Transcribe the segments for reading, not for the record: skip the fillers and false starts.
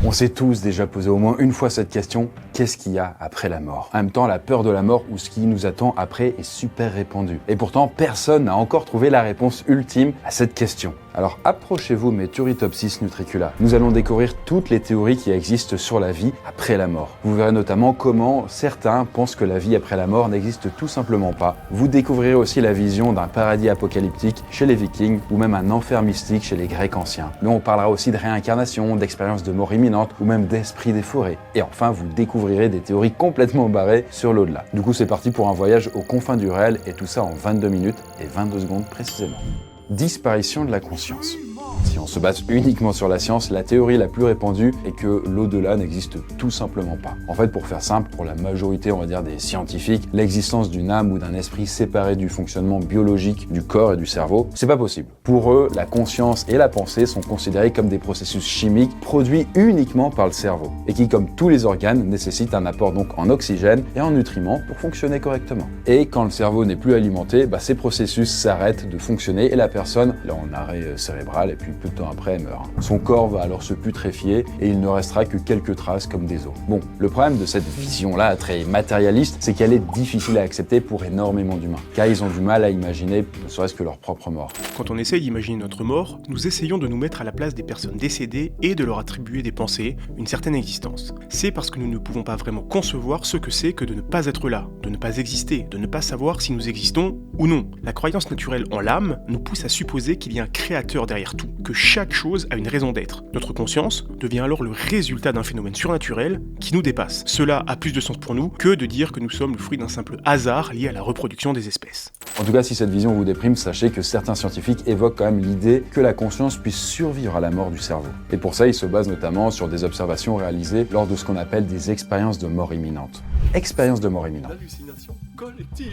On s'est tous déjà posé au moins une fois cette question, qu'est-ce qu'il y a après la mort? En même temps, la peur de la mort ou ce qui nous attend après est super répandue. Et pourtant, personne n'a encore trouvé la réponse ultime à cette question. Alors approchez-vous mes Turritopsis nutricula. Nous allons découvrir toutes les théories qui existent sur la vie après la mort. Vous verrez notamment comment certains pensent que la vie après la mort n'existe tout simplement pas. Vous découvrirez aussi la vision d'un paradis apocalyptique chez les Vikings ou même un enfer mystique chez les Grecs anciens. Mais on parlera aussi de réincarnation, d'expériences de mort imminente ou même d'esprit des forêts. Et enfin, vous découvrirez des théories complètement barrées sur l'au-delà. Du coup, c'est parti pour un voyage aux confins du réel et tout ça en 22 minutes et 22 secondes précisément. Disparition de la conscience. Si on se base uniquement sur la science, la théorie la plus répandue est que l'au-delà n'existe tout simplement pas. En fait, pour faire simple, pour la majorité, on va dire, des scientifiques, l'existence d'une âme ou d'un esprit séparé du fonctionnement biologique du corps et du cerveau, c'est pas possible. Pour eux, la conscience et la pensée sont considérés comme des processus chimiques produits uniquement par le cerveau et qui, comme tous les organes, nécessitent un apport donc en oxygène et en nutriments pour fonctionner correctement. Et quand le cerveau n'est plus alimenté, ces processus s'arrêtent de fonctionner et la personne, là, en arrêt cérébral et puis peu de temps après, elle meurt. Son corps va alors se putréfier et il ne restera que quelques traces comme des os. Bon, le problème de cette vision-là, très matérialiste, c'est qu'elle est difficile à accepter pour énormément d'humains, car ils ont du mal à imaginer ne serait-ce que leur propre mort. Quand on essaye d'imaginer notre mort, nous essayons de nous mettre à la place des personnes décédées et de leur attribuer des pensées, une certaine existence. C'est parce que nous ne pouvons pas vraiment concevoir ce que c'est que de ne pas être là, de ne pas exister, de ne pas savoir si nous existons ou non. La croyance naturelle en l'âme nous pousse à supposer qu'il y a un créateur derrière tout, que chaque chose a une raison d'être. Notre conscience devient alors le résultat d'un phénomène surnaturel qui nous dépasse. Cela a plus de sens pour nous que de dire que nous sommes le fruit d'un simple hasard lié à la reproduction des espèces. En tout cas, si cette vision vous déprime, sachez que certains scientifiques évoquent quand même l'idée que la conscience puisse survivre à la mort du cerveau. Et pour ça, ils se basent notamment sur des observations réalisées lors de ce qu'on appelle des expériences de mort imminente. Expérience de mort imminente.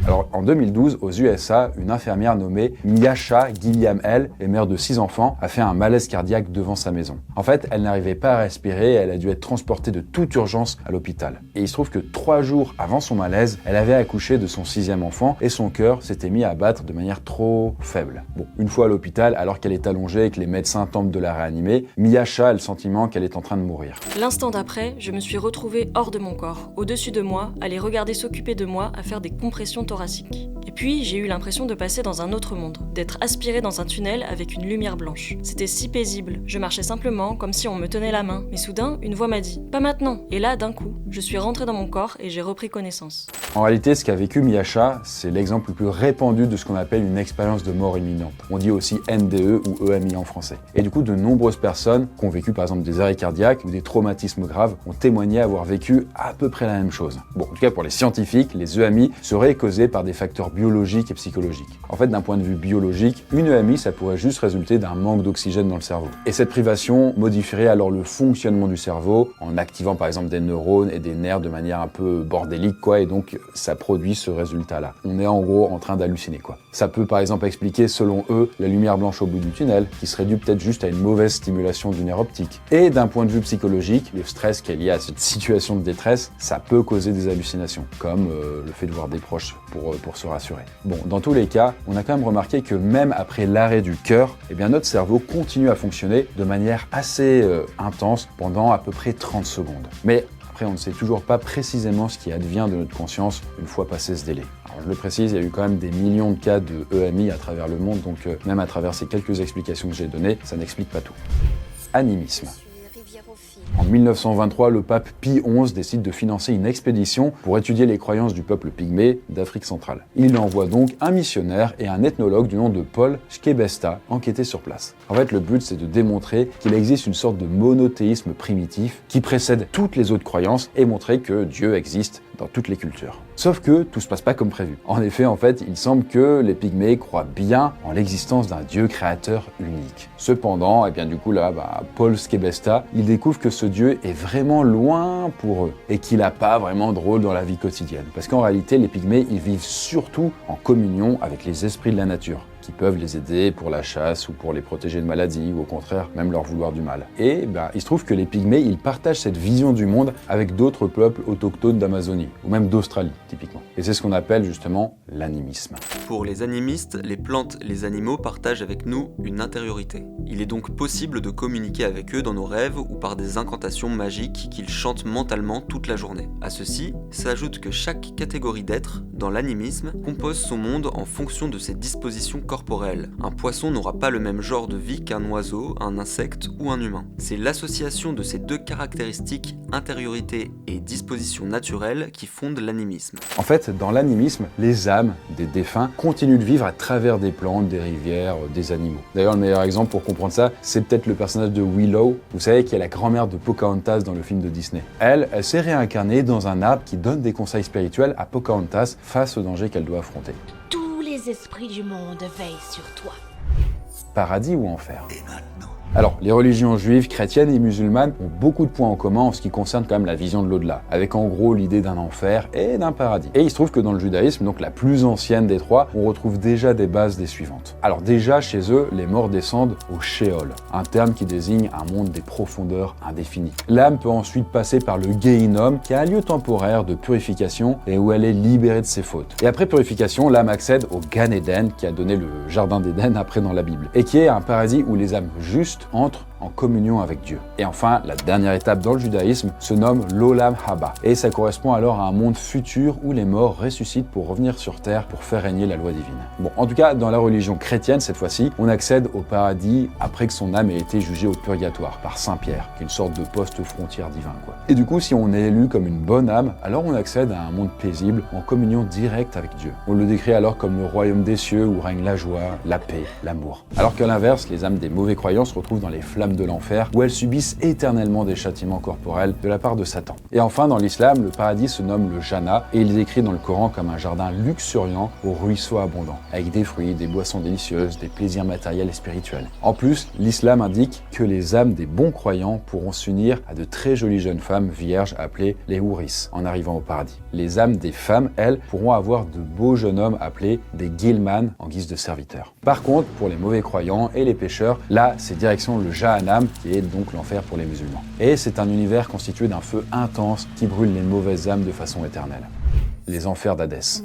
Alors, en 2012, aux USA, une infirmière nommée Myasha Gilliam-L, et mère de 6 enfants, a fait un malaise cardiaque devant sa maison. En fait, elle n'arrivait pas à respirer et elle a dû être transportée de toute urgence à l'hôpital. Et il se trouve que 3 jours avant son malaise, elle avait accouché de son 6e enfant et son cœur s'était mis à battre de manière trop faible. Bon, une fois à l'hôpital, alors qu'elle est allongée et que les médecins tentent de la réanimer, Myasha a le sentiment qu'elle est en train de mourir. L'instant d'après, je me suis retrouvée hors de mon corps, au-dessus de moi, à les regarder s'occuper de moi, à faire des compressions thoraciques. Et puis, j'ai eu l'impression de passer dans un autre monde, d'être aspirée dans un tunnel avec une lumière blanche. C'était si paisible, je marchais simplement, comme si on me tenait la main. Mais soudain, une voix m'a dit « Pas maintenant !» Et là, d'un coup, je suis rentrée dans mon corps et j'ai repris connaissance. En réalité, ce qu'a vécu Myasha, c'est l'exemple le plus répandu de ce qu'on appelle une expérience de mort imminente. On dit aussi NDE ou EMI en français. Et du coup, de nombreuses personnes qui ont vécu par exemple des arrêts cardiaques ou des traumatismes graves ont témoigné avoir vécu à peu près la même chose. Bon, en tout cas pour les scientifiques, les EMI seraient causés par des facteurs biologiques et psychologiques. En fait, d'un point de vue biologique, une EMI, ça pourrait juste résulter d'un manque d'oxygène dans le cerveau. Et cette privation modifierait alors le fonctionnement du cerveau en activant par exemple des neurones et des nerfs de manière un peu bordélique, quoi, et donc ça produit ce résultat-là. On est en gros en train d'halluciner, quoi. Ça peut par exemple expliquer, selon eux, la lumière blanche au bout du tunnel, qui serait due peut-être juste à une mauvaise stimulation du nerf optique. Et d'un point de vue psychologique, le stress qui est lié à cette situation de détresse, ça peut causer des hallucinations, comme le fait de voir des proches pour se rassurer. Bon, dans tous les cas, on a quand même remarqué que même après l'arrêt du cœur, eh bien notre cerveau continue à fonctionner de manière assez intense pendant à peu près 30 secondes. Mais après, on ne sait toujours pas précisément ce qui advient de notre conscience une fois passé ce délai. Alors, je le précise, il y a eu quand même des millions de cas de EMI à travers le monde, donc même à travers ces quelques explications que j'ai données, ça n'explique pas tout. Animisme. En 1923, le pape Pie XI décide de financer une expédition pour étudier les croyances du peuple pygmée d'Afrique centrale. Il envoie donc un missionnaire et un ethnologue du nom de Paul Skebesta enquêter sur place. En fait, le but, c'est de démontrer qu'il existe une sorte de monothéisme primitif qui précède toutes les autres croyances et montrer que Dieu existe dans toutes les cultures. Sauf que tout se passe pas comme prévu. En effet, il semble que les Pygmées croient bien en l'existence d'un Dieu créateur unique. Cependant, Paul Skebesta, il découvre que ce Dieu est vraiment loin pour eux et qu'il n'a pas vraiment de rôle dans la vie quotidienne. Parce qu'en réalité, les Pygmées, ils vivent surtout en communion avec les esprits de la nature, qui peuvent les aider pour la chasse ou pour les protéger de maladies ou au contraire même leur vouloir du mal. Et il se trouve que les Pygmées, ils partagent cette vision du monde avec d'autres peuples autochtones d'Amazonie ou même d'Australie typiquement. Et c'est ce qu'on appelle justement l'animisme. Pour les animistes, les plantes, les animaux partagent avec nous une intériorité. Il est donc possible de communiquer avec eux dans nos rêves ou par des incantations magiques qu'ils chantent mentalement toute la journée. À ceci s'ajoute que chaque catégorie d'êtres, dans l'animisme, compose son monde en fonction de ses dispositions corporelles. Un poisson n'aura pas le même genre de vie qu'un oiseau, un insecte ou un humain. C'est l'association de ces deux caractéristiques, intériorité et disposition naturelle, qui fondent l'animisme. En fait, dans l'animisme, les âmes des défunts continuent de vivre à travers des plantes, des rivières, des animaux. D'ailleurs, le meilleur exemple pour comprendre ça, c'est peut-être le personnage de Willow, vous savez, qui est la grand-mère de Pocahontas dans le film de Disney. Elle s'est réincarnée dans un arbre qui donne des conseils spirituels à Pocahontas face aux dangers qu'elle doit affronter. Tous les esprits du monde veillent sur toi. Paradis ou enfer? Alors, les religions juives, chrétiennes et musulmanes ont beaucoup de points en commun en ce qui concerne quand même la vision de l'au-delà, avec en gros l'idée d'un enfer et d'un paradis. Et il se trouve que dans le judaïsme, donc la plus ancienne des trois, on retrouve déjà des bases des suivantes. Alors déjà, chez eux, les morts descendent au Sheol, un terme qui désigne un monde des profondeurs indéfinies. L'âme peut ensuite passer par le Gehinnom, qui est un lieu temporaire de purification et où elle est libérée de ses fautes. Et après purification, l'âme accède au Gan Eden, qui a donné le jardin d'Éden après dans la Bible, et qui est un paradis où les âmes justes entrent en communion avec Dieu. Et enfin, la dernière étape dans le judaïsme se nomme l'Olam Haba. Et ça correspond alors à un monde futur où les morts ressuscitent pour revenir sur terre pour faire régner la loi divine. Bon, en tout cas, dans la religion chrétienne, cette fois-ci, on accède au paradis après que son âme ait été jugée au purgatoire par Saint Pierre, qui est une sorte de poste frontière divin, quoi. Et du coup, si on est élu comme une bonne âme, alors on accède à un monde paisible en communion directe avec Dieu. On le décrit alors comme le royaume des cieux où règne la joie, la paix, l'amour. Alors qu'à l'inverse, les âmes des mauvais croyants se retrouvent dans les flammes de l'enfer, où elles subissent éternellement des châtiments corporels de la part de Satan. Et enfin, dans l'islam, le paradis se nomme le Jannah, et il est décrit dans le Coran comme un jardin luxuriant aux ruisseaux abondants, avec des fruits, des boissons délicieuses, des plaisirs matériels et spirituels. En plus, l'islam indique que les âmes des bons croyants pourront s'unir à de très jolies jeunes femmes vierges appelées les houris, en arrivant au paradis. Les âmes des femmes, elles, pourront avoir de beaux jeunes hommes appelés des ghilman en guise de serviteurs. Par contre, pour les mauvais croyants et les pécheurs, là, c'est direction le Jahannam, qui est donc l'enfer pour les musulmans. Et c'est un univers constitué d'un feu intense qui brûle les mauvaises âmes de façon éternelle. Les enfers d'Hadès.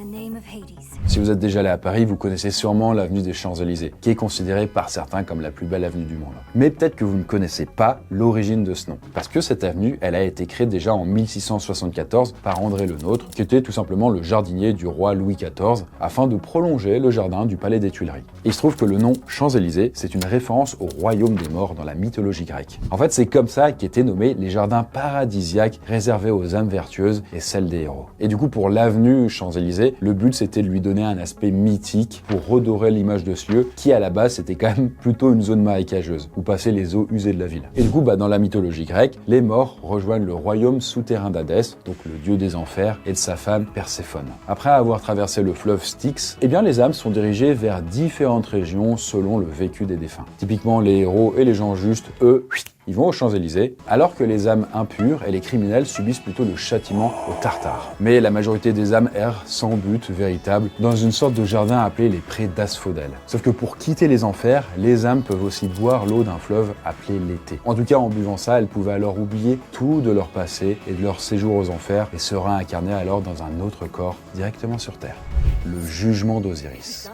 Si vous êtes déjà allé à Paris, vous connaissez sûrement l'avenue des Champs-Élysées, qui est considérée par certains comme la plus belle avenue du monde. Mais peut-être que vous ne connaissez pas l'origine de ce nom. Parce que cette avenue, elle a été créée déjà en 1674 par André Le Nôtre, qui était tout simplement le jardinier du roi Louis XIV, afin de prolonger le jardin du palais des Tuileries. Il se trouve que le nom Champs-Élysées, c'est une référence au royaume des morts dans la mythologie grecque. En fait, c'est comme ça qu'étaient nommés les jardins paradisiaques réservés aux âmes vertueuses et celles des héros. Et du coup, pour l'avenue Champs-Élysées, le but c'était de lui donner un aspect mythique pour redorer l'image de ce lieu qui à la base c'était quand même plutôt une zone marécageuse où passaient les eaux usées de la ville. Et du coup dans la mythologie grecque, les morts rejoignent le royaume souterrain d'Hadès, donc le dieu des enfers, et de sa femme Perséphone. Après avoir traversé le fleuve Styx, eh bien les âmes sont dirigées vers différentes régions selon le vécu des défunts. Typiquement les héros et les gens justes, eux, ils vont aux Champs-Élysées, alors que les âmes impures et les criminels subissent plutôt le châtiment au Tartare. Mais la majorité des âmes errent sans but véritable dans une sorte de jardin appelé les prés d'Asphodèle. Sauf que pour quitter les enfers, les âmes peuvent aussi boire l'eau d'un fleuve appelé l'Été. En tout cas, en buvant ça, elles pouvaient alors oublier tout de leur passé et de leur séjour aux enfers et se réincarner alors dans un autre corps directement sur Terre. Le jugement d'Osiris.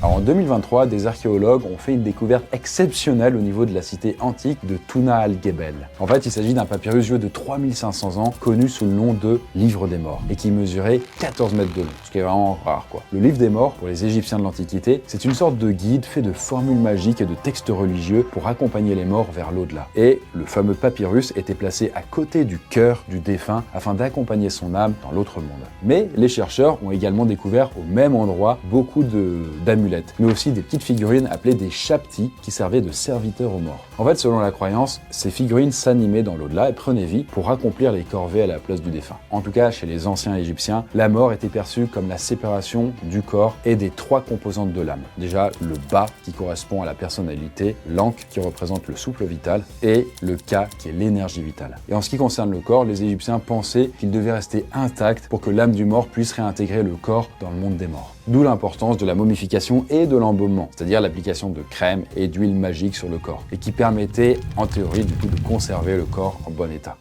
Alors en 2023, des archéologues ont fait une découverte exceptionnelle au niveau de la cité antique de Touna al-Gebel. En fait, il s'agit d'un papyrus vieux de 3500 ans, connu sous le nom de Livre des Morts, et qui mesurait 14 mètres de long, ce qui est vraiment rare, quoi. Le Livre des Morts, pour les Égyptiens de l'Antiquité, c'est une sorte de guide fait de formules magiques et de textes religieux pour accompagner les morts vers l'au-delà. Et le fameux papyrus était placé à côté du cœur du défunt afin d'accompagner son âme dans l'autre monde. Mais les chercheurs ont également découvert au même endroit beaucoup d'amulettes, mais aussi des petites figurines appelées des shaptis qui servaient de serviteurs aux morts. En fait, selon la croyance, ces figurines s'animaient dans l'au-delà et prenaient vie pour accomplir les corvées à la place du défunt. En tout cas, chez les anciens Égyptiens, la mort était perçue comme la séparation du corps et des trois composantes de l'âme. Déjà, le Ba qui correspond à la personnalité, l'Ankh qui représente le souffle vital et le Ka qui est l'énergie vitale. Et en ce qui concerne le corps, les Égyptiens pensaient qu'il devait rester intact pour que l'âme du mort puisse réintégrer le corps dans le monde des morts. D'où l'importance de la momification et de l'embaumement, c'est-à-dire l'application de crème et d'huile magique sur le corps, et qui permettait, en théorie, du coup, de conserver le corps en bon état.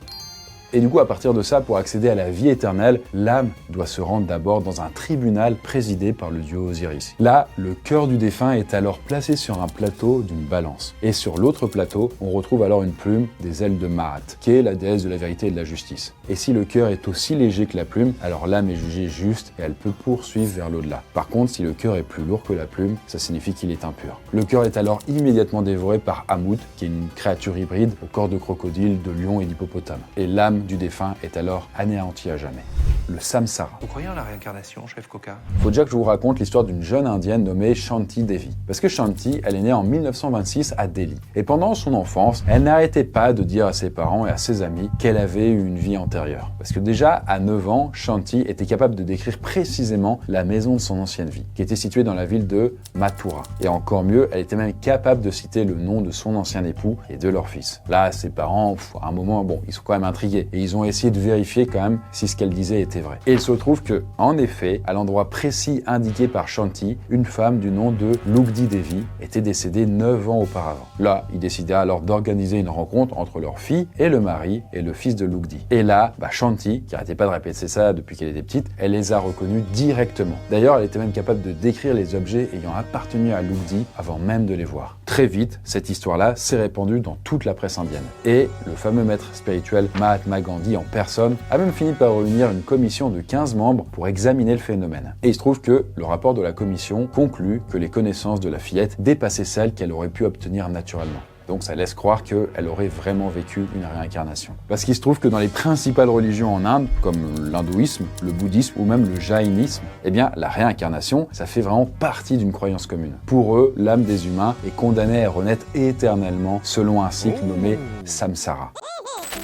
Et du coup, à partir de ça, pour accéder à la vie éternelle, l'âme doit se rendre d'abord dans un tribunal présidé par le dieu Osiris. Là, le cœur du défunt est alors placé sur un plateau d'une balance. Et sur l'autre plateau, on retrouve alors une plume des ailes de Maat, qui est la déesse de la vérité et de la justice. Et si le cœur est aussi léger que la plume, alors l'âme est jugée juste et elle peut poursuivre vers l'au-delà. Par contre, si le cœur est plus lourd que la plume, ça signifie qu'il est impur. Le cœur est alors immédiatement dévoré par Hamout, qui est une créature hybride au corps de crocodile, de lion et d'hippopotame. Et l'âme du défunt est alors anéanti à jamais. Le samsara. Vous croyez en la réincarnation, chef Coca? Faut déjà que je vous raconte l'histoire d'une jeune indienne nommée Shanti Devi. Parce que Shanti, elle est née en 1926 à Delhi. Et pendant son enfance, elle n'arrêtait pas de dire à ses parents et à ses amis qu'elle avait eu une vie antérieure. Parce que déjà, à 9 ans, Shanti était capable de décrire précisément la maison de son ancienne vie, qui était située dans la ville de Mathura. Et encore mieux, elle était même capable de citer le nom de son ancien époux et de leur fils. Là, ses parents, à un moment, ils sont quand même intrigués. Et ils ont essayé de vérifier quand même si ce qu'elle disait était vrai. Et il se trouve que, en effet, à l'endroit précis indiqué par Shanti, une femme du nom de Lugdi Devi était décédée 9 ans auparavant. Là, ils décidèrent alors d'organiser une rencontre entre leur fille et le mari et le fils de Lugdi. Et là, Shanti, qui arrêtait pas de répéter ça depuis qu'elle était petite, elle les a reconnus directement. D'ailleurs, elle était même capable de décrire les objets ayant appartenu à Lugdi avant même de les voir. Très vite, cette histoire-là s'est répandue dans toute la presse indienne. Et le fameux maître spirituel Mahatma Gandhi en personne a même fini par réunir une commission de 15 membres pour examiner le phénomène. Et il se trouve que le rapport de la commission conclut que les connaissances de la fillette dépassaient celles qu'elle aurait pu obtenir naturellement. Donc ça laisse croire qu'elle aurait vraiment vécu une réincarnation. Parce qu'il se trouve que dans les principales religions en Inde, comme l'hindouisme, le bouddhisme ou même le jaïnisme, la réincarnation, ça fait vraiment partie d'une croyance commune. Pour eux, l'âme des humains est condamnée à renaître éternellement selon un cycle nommé samsara.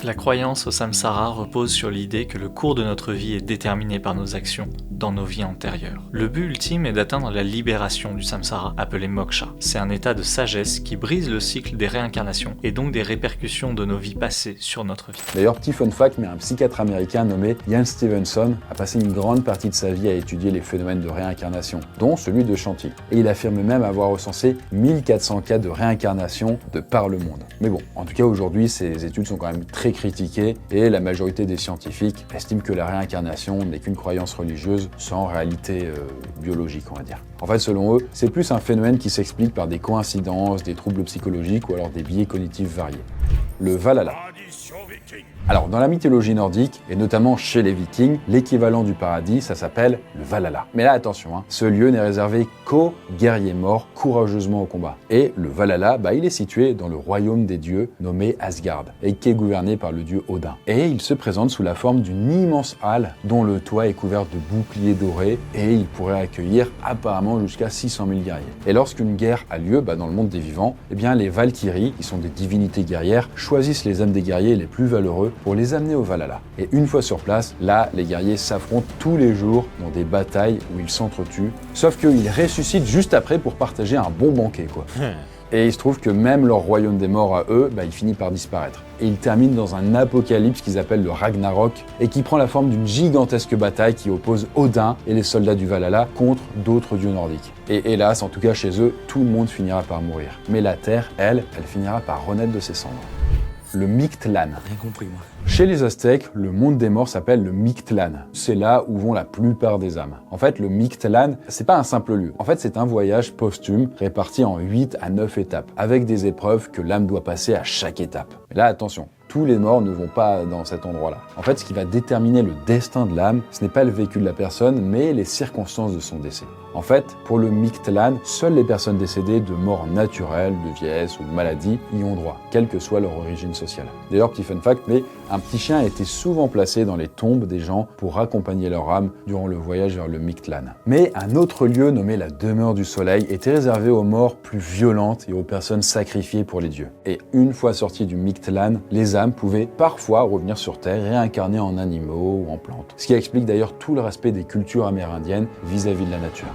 La croyance au samsara repose sur l'idée que le cours de notre vie est déterminé par nos actions dans nos vies antérieures. Le but ultime est d'atteindre la libération du samsara, appelé moksha. C'est un état de sagesse qui brise le cycle des réincarnations et donc des répercussions de nos vies passées sur notre vie. D'ailleurs, petit fun fact, mais un psychiatre américain nommé Ian Stevenson a passé une grande partie de sa vie à étudier les phénomènes de réincarnation, dont celui de Shanti. Et il affirme même avoir recensé 1400 cas de réincarnation de par le monde. Mais bon, en tout cas aujourd'hui, ces études sont quand même très critiquées et la majorité des scientifiques estiment que la réincarnation n'est qu'une croyance religieuse sans réalité biologique, on va dire. En fait, selon eux, c'est plus un phénomène qui s'explique par des coïncidences, des troubles psychologiques ou alors des biais cognitifs variés. Le Valhalla. Alors, dans la mythologie nordique, et notamment chez les Vikings, l'équivalent du paradis, ça s'appelle le Valhalla. Mais là, attention, ce lieu n'est réservé qu'aux guerriers morts courageusement au combat. Et le Valhalla, il est situé dans le royaume des dieux nommé Asgard, et qui est gouverné par le dieu Odin. Et il se présente sous la forme d'une immense halle dont le toit est couvert de boucliers dorés, et il pourrait accueillir apparemment jusqu'à 600 000 guerriers. Et lorsqu'une guerre a lieu dans le monde des vivants, les Valkyries, qui sont des divinités guerrières, choisissent les âmes des guerriers les plus valeureux pour les amener au Valhalla. Et une fois sur place, là, les guerriers s'affrontent tous les jours dans des batailles où ils s'entretuent, sauf qu'ils ressuscitent juste après pour partager un bon banquet, quoi. Et il se trouve que même leur royaume des morts à eux, il finit par disparaître. Et ils terminent dans un apocalypse qu'ils appellent le Ragnarok, et qui prend la forme d'une gigantesque bataille qui oppose Odin et les soldats du Valhalla contre d'autres dieux nordiques. Et hélas, en tout cas chez eux, tout le monde finira par mourir. Mais la Terre, elle finira par renaître de ses cendres. Le Mictlan. Rien compris, moi. Chez les Aztèques, le monde des morts s'appelle le Mictlan. C'est là où vont la plupart des âmes. En fait, le Mictlan, c'est pas un simple lieu. En fait, c'est un voyage posthume réparti en 8 à 9 étapes, avec des épreuves que l'âme doit passer à chaque étape. Mais là, attention, tous les morts ne vont pas dans cet endroit-là. En fait, ce qui va déterminer le destin de l'âme, ce n'est pas le vécu de la personne, mais les circonstances de son décès. En fait, pour le Mictlan, seules les personnes décédées de mort naturelle, de vieillesse ou de maladie y ont droit, quelle que soit leur origine sociale. D'ailleurs, petit fun fact, mais un petit chien était souvent placé dans les tombes des gens pour accompagner leur âme durant le voyage vers le Mictlan. Mais un autre lieu nommé la demeure du soleil était réservé aux morts plus violentes et aux personnes sacrifiées pour les dieux. Et une fois sortis du Mictlan, les âmes pouvaient parfois revenir sur Terre réincarnées en animaux ou en plantes. Ce qui explique d'ailleurs tout le respect des cultures amérindiennes vis-à-vis de la nature.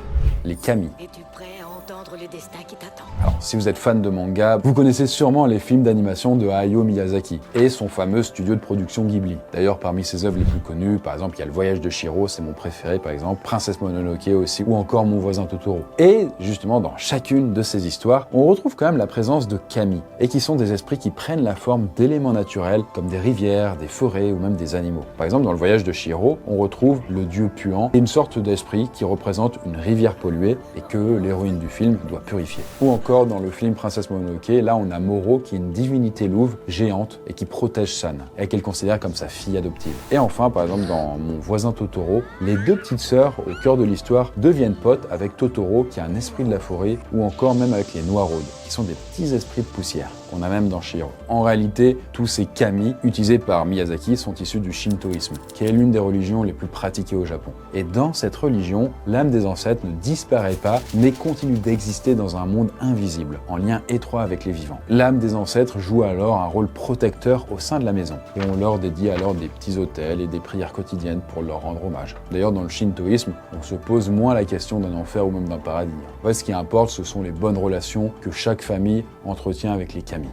Les Kami. Es-tu prêt à entendre les destin qui t'attend. Alors, si vous êtes fan de manga, vous connaissez sûrement les films d'animation de Hayao Miyazaki et son fameux studio de production Ghibli. D'ailleurs, parmi ses œuvres les plus connues, par exemple, il y a Le Voyage de Chihiro, c'est mon préféré par exemple, Princesse Mononoke aussi, ou encore Mon voisin Totoro. Et justement, dans chacune de ces histoires, on retrouve quand même la présence de kami, et qui sont des esprits qui prennent la forme d'éléments naturels, comme des rivières, des forêts ou même des animaux. Par exemple, dans Le Voyage de Chihiro, on retrouve le dieu puant, et une sorte d'esprit qui représente une rivière polluée et que l'héroïne du film doit purifier. Ou encore dans le film Princesse Mononoke, là on a Moro qui est une divinité louve géante et qui protège San, et qu'elle considère comme sa fille adoptive. Et enfin, par exemple, dans Mon voisin Totoro, les deux petites sœurs au cœur de l'histoire deviennent potes avec Totoro qui est un esprit de la forêt, ou encore même avec les Noiraudes, qui sont des petits esprits de poussière, qu'on a même dans Chihiro. En réalité, tous ces kami utilisés par Miyazaki sont issus du shintoïsme, qui est l'une des religions les plus pratiquées au Japon. Et dans cette religion, l'âme des ancêtres ne disparaît pas, mais continue d'exister dans un monde invisible, en lien étroit avec les vivants. L'âme des ancêtres joue alors un rôle protecteur au sein de la maison, et on leur dédie alors des petits autels et des prières quotidiennes pour leur rendre hommage. D'ailleurs, dans le shintoïsme, on se pose moins la question d'un enfer ou même d'un paradis. En fait, ce qui importe, ce sont les bonnes relations que chaque famille entretient avec les kami.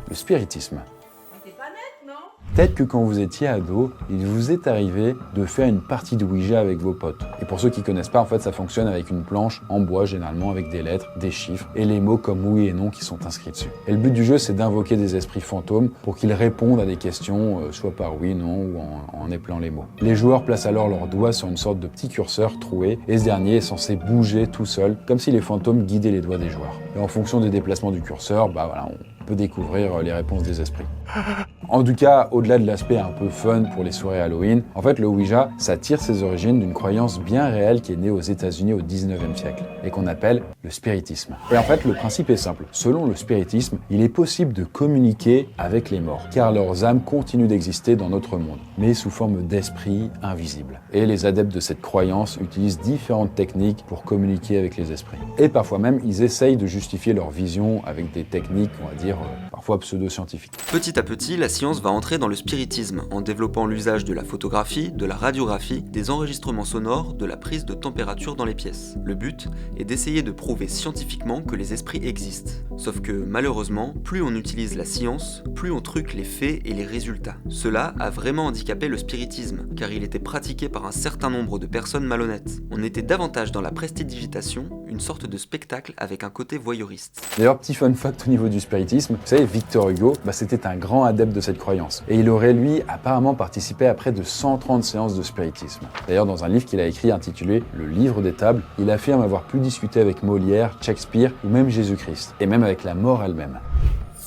Le spiritisme. Peut-être que quand vous étiez ado, il vous est arrivé de faire une partie de Ouija avec vos potes. Et pour ceux qui connaissent pas, en fait, ça fonctionne avec une planche en bois, généralement avec des lettres, des chiffres et les mots comme oui et non qui sont inscrits dessus. Et le but du jeu, c'est d'invoquer des esprits fantômes pour qu'ils répondent à des questions, soit par oui, non ou en épelant les mots. Les joueurs placent alors leurs doigts sur une sorte de petit curseur troué et ce dernier est censé bouger tout seul, comme si les fantômes guidaient les doigts des joueurs. Et en fonction des déplacements du curseur, on peut découvrir les réponses des esprits. En tout cas, au-delà de l'aspect un peu fun pour les soirées Halloween, en fait le Ouija, ça tire ses origines d'une croyance bien réelle qui est née aux États-Unis au 19e siècle et qu'on appelle le spiritisme. Et en fait, le principe est simple. Selon le spiritisme, il est possible de communiquer avec les morts, car leurs âmes continuent d'exister dans notre monde, mais sous forme d'esprits invisibles. Et les adeptes de cette croyance utilisent différentes techniques pour communiquer avec les esprits. Et parfois même, ils essayent de justifier leur vision avec des techniques, on va dire, parfois pseudo-scientifiques. Petit à petit, la science va entrer dans le spiritisme en développant l'usage de la photographie, de la radiographie, des enregistrements sonores, de la prise de température dans les pièces. Le but est d'essayer de prouver scientifiquement que les esprits existent. Sauf que malheureusement, plus on utilise la science, plus on truque les faits et les résultats. Cela a vraiment handicapé le spiritisme, car il était pratiqué par un certain nombre de personnes malhonnêtes. On était davantage dans la prestidigitation, une sorte de spectacle avec un côté voyeuriste. D'ailleurs, petit fun fact au niveau du spiritisme, vous savez, Victor Hugo, c'était un grand adepte de cette croyance. Et il aurait, lui, apparemment participé à près de 130 séances de spiritisme. D'ailleurs, dans un livre qu'il a écrit intitulé « Le livre des tables », il affirme avoir pu discuter avec Molière, Shakespeare ou même Jésus-Christ, et même avec la mort elle-même.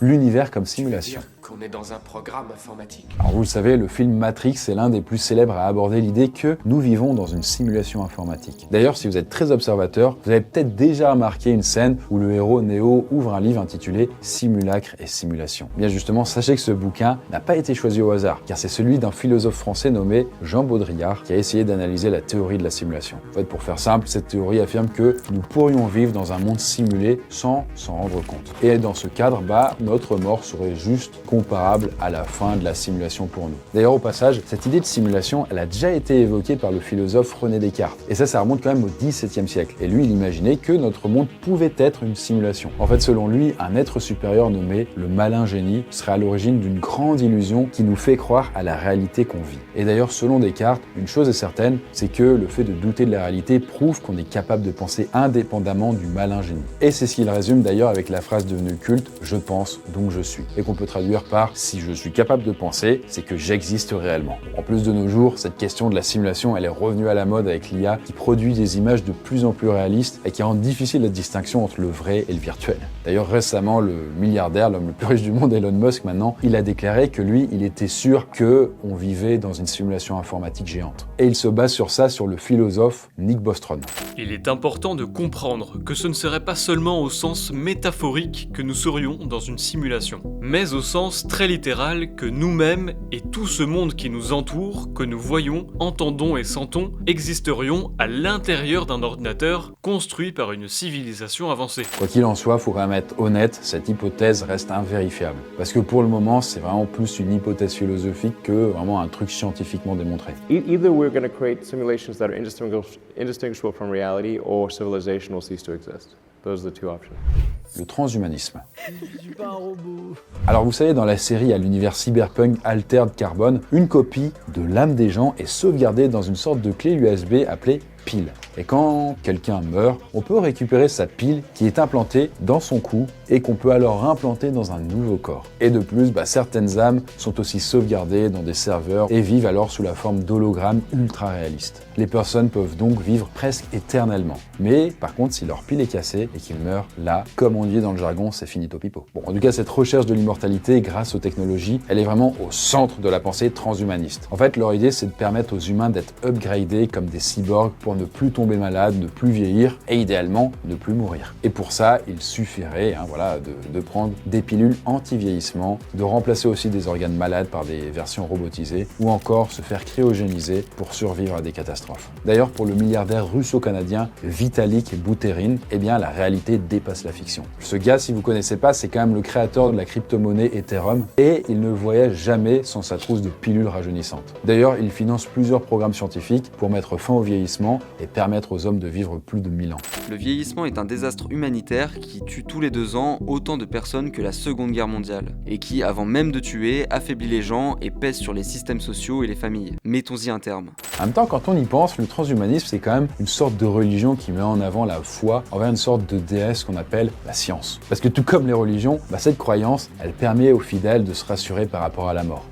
L'univers comme simulation. Qu'on est dans un programme informatique. Alors vous le savez, le film Matrix est l'un des plus célèbres à aborder l'idée que nous vivons dans une simulation informatique. D'ailleurs, si vous êtes très observateur, vous avez peut-être déjà remarqué une scène où le héros Neo ouvre un livre intitulé Simulacre et simulation. Bien justement, sachez que ce bouquin n'a pas été choisi au hasard, car c'est celui d'un philosophe français nommé Jean Baudrillard qui a essayé d'analyser la théorie de la simulation. En fait, pour faire simple, cette théorie affirme que nous pourrions vivre dans un monde simulé sans s'en rendre compte. Et dans ce cadre, notre mort serait juste comparable à la fin de la simulation pour nous. D'ailleurs, au passage, cette idée de simulation, elle a déjà été évoquée par le philosophe René Descartes. Et ça remonte quand même au XVIIe siècle. Et lui, il imaginait que notre monde pouvait être une simulation. En fait, selon lui, un être supérieur nommé le malin génie serait à l'origine d'une grande illusion qui nous fait croire à la réalité qu'on vit. Et d'ailleurs, selon Descartes, une chose est certaine, c'est que le fait de douter de la réalité prouve qu'on est capable de penser indépendamment du malin génie. Et c'est ce qu'il résume d'ailleurs avec la phrase devenue culte « Je pense, donc je suis », et qu'on peut traduire par « Si je suis capable de penser, c'est que j'existe réellement ». En plus de nos jours, cette question de la simulation, elle est revenue à la mode avec l'IA qui produit des images de plus en plus réalistes et qui rend difficile la distinction entre le vrai et le virtuel. D'ailleurs, récemment, le milliardaire, l'homme le plus riche du monde, Elon Musk maintenant, il a déclaré que lui, il était sûr qu'on vivait dans une simulation informatique géante. Et il se base sur ça sur le philosophe Nick Bostrom. Il est important de comprendre que ce ne serait pas seulement au sens métaphorique que nous serions dans une simulation, mais au sens très littéral que nous-mêmes et tout ce monde qui nous entoure, que nous voyons, entendons et sentons, existerions à l'intérieur d'un ordinateur construit par une civilisation avancée. Quoi qu'il en soit, faut quand même être honnête, cette hypothèse reste invérifiable. Parce que pour le moment, c'est vraiment plus une hypothèse philosophique que vraiment un truc scientifiquement démontré. Either we're going to create simulations that are indistinguishable from reality, or civilization will cease to exist. Le transhumanisme. Alors vous savez, dans la série à l'univers cyberpunk Altered Carbon, une copie de l'âme des gens est sauvegardée dans une sorte de clé USB appelée pile. Et quand quelqu'un meurt, on peut récupérer sa pile qui est implantée dans son cou et qu'on peut alors implanter dans un nouveau corps. Et de plus, certaines âmes sont aussi sauvegardées dans des serveurs et vivent alors sous la forme d'hologrammes ultra réalistes. Les personnes peuvent donc vivre presque éternellement. Mais par contre, si leur pile est cassée et qu'ils meurent, là, comme on dit dans le jargon, c'est finito pipo. Bon, en tout cas, cette recherche de l'immortalité grâce aux technologies, elle est vraiment au centre de la pensée transhumaniste. En fait, leur idée, c'est de permettre aux humains d'être upgradés comme des cyborgs pour ne plus tomber malade, ne plus vieillir et idéalement ne plus mourir. Et pour ça, il suffirait de prendre des pilules anti-vieillissement, de remplacer aussi des organes malades par des versions robotisées ou encore se faire cryogéniser pour survivre à des catastrophes. D'ailleurs, pour le milliardaire russo-canadien Vitalik Buterin, la réalité dépasse la fiction. Ce gars, si vous connaissez pas, c'est quand même le créateur de la crypto-monnaie Ethereum et il ne voyage jamais sans sa trousse de pilules rajeunissantes. D'ailleurs, il finance plusieurs programmes scientifiques pour mettre fin au vieillissement et permettre aux hommes de vivre plus de 1000 ans. Le vieillissement est un désastre humanitaire qui tue tous les 2 ans autant de personnes que la Seconde Guerre mondiale, et qui, avant même de tuer, affaiblit les gens et pèse sur les systèmes sociaux et les familles. Mettons-y un terme. En même temps, quand on y pense, le transhumanisme, c'est quand même une sorte de religion qui met en avant la foi envers une sorte de déesse qu'on appelle la science. Parce que tout comme les religions, cette croyance, elle permet aux fidèles de se rassurer par rapport à la mort.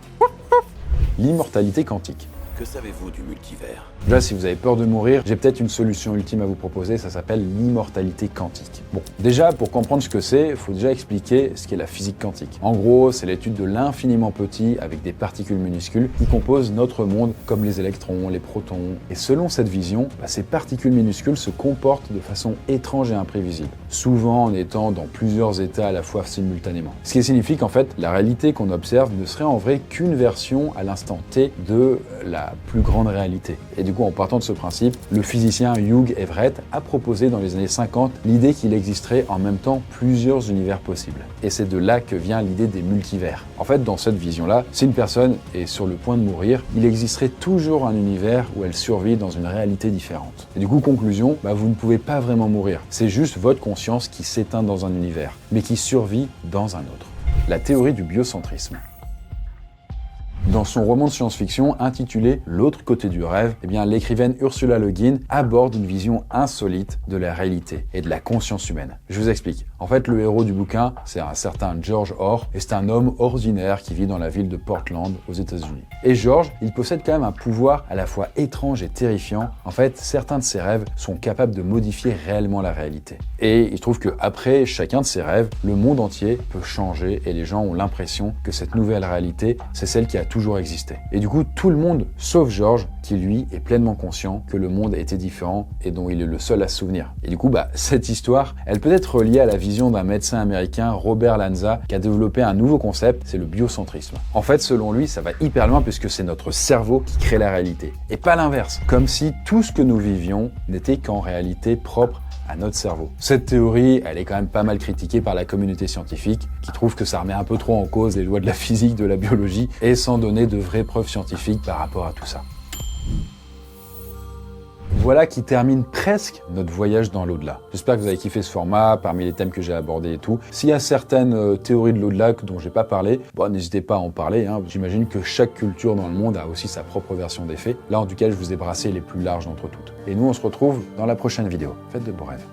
L'immortalité quantique. Que savez-vous du multivers ? Là, si vous avez peur de mourir, j'ai peut-être une solution ultime à vous proposer, ça s'appelle l'immortalité quantique. Bon, déjà, pour comprendre ce que c'est, il faut déjà expliquer ce qu'est la physique quantique. En gros, c'est l'étude de l'infiniment petit avec des particules minuscules qui composent notre monde, comme les électrons, les protons. Et selon cette vision, ces particules minuscules se comportent de façon étrange et imprévisible, souvent en étant dans plusieurs états à la fois simultanément. Ce qui signifie qu'en fait, la réalité qu'on observe ne serait en vrai qu'une version à l'instant T de la plus grande réalité. Et du coup, en partant de ce principe, le physicien Hugh Everett a proposé dans les années 50 l'idée qu'il existerait en même temps plusieurs univers possibles. Et c'est de là que vient l'idée des multivers. En fait, dans cette vision-là, si une personne est sur le point de mourir, il existerait toujours un univers où elle survit dans une réalité différente. Et du coup, conclusion, vous ne pouvez pas vraiment mourir. C'est juste votre conscience qui s'éteint dans un univers, mais qui survit dans un autre. La théorie du biocentrisme. Dans son roman de science-fiction intitulé « L'autre côté du rêve », l'écrivaine Ursula Le Guin aborde une vision insolite de la réalité et de la conscience humaine. Je vous explique. En fait, le héros du bouquin, c'est un certain George Orr, et c'est un homme ordinaire qui vit dans la ville de Portland, aux États-Unis. Et George, il possède quand même un pouvoir à la fois étrange et terrifiant. En fait, certains de ses rêves sont capables de modifier réellement la réalité. Et il se trouve qu'après chacun de ses rêves, le monde entier peut changer et les gens ont l'impression que cette nouvelle réalité, c'est celle qui a toujours existé. Et du coup, tout le monde, sauf George, qui lui est pleinement conscient que le monde était différent et dont il est le seul à se souvenir. Et du coup, cette histoire, elle peut être reliée à la vision d'un médecin américain, Robert Lanza, qui a développé un nouveau concept, c'est le biocentrisme. En fait, selon lui, ça va hyper loin puisque c'est notre cerveau qui crée la réalité. Et pas l'inverse. Comme si tout ce que nous vivions n'était qu'en réalité propre à notre cerveau. Cette théorie, elle est quand même pas mal critiquée par la communauté scientifique, qui trouve que ça remet un peu trop en cause les lois de la physique, de la biologie, et sans donner de vraies preuves scientifiques par rapport à tout ça. Voilà qui termine presque notre voyage dans l'au-delà. J'espère que vous avez kiffé ce format, parmi les thèmes que j'ai abordés et tout. S'il y a certaines théories de l'au-delà dont j'ai pas parlé, n'hésitez pas à en parler. J'imagine que chaque culture dans le monde a aussi sa propre version des faits. Là, en tout cas, je vous ai brassé les plus larges d'entre toutes. Et nous, on se retrouve dans la prochaine vidéo. Faites de beaux rêves.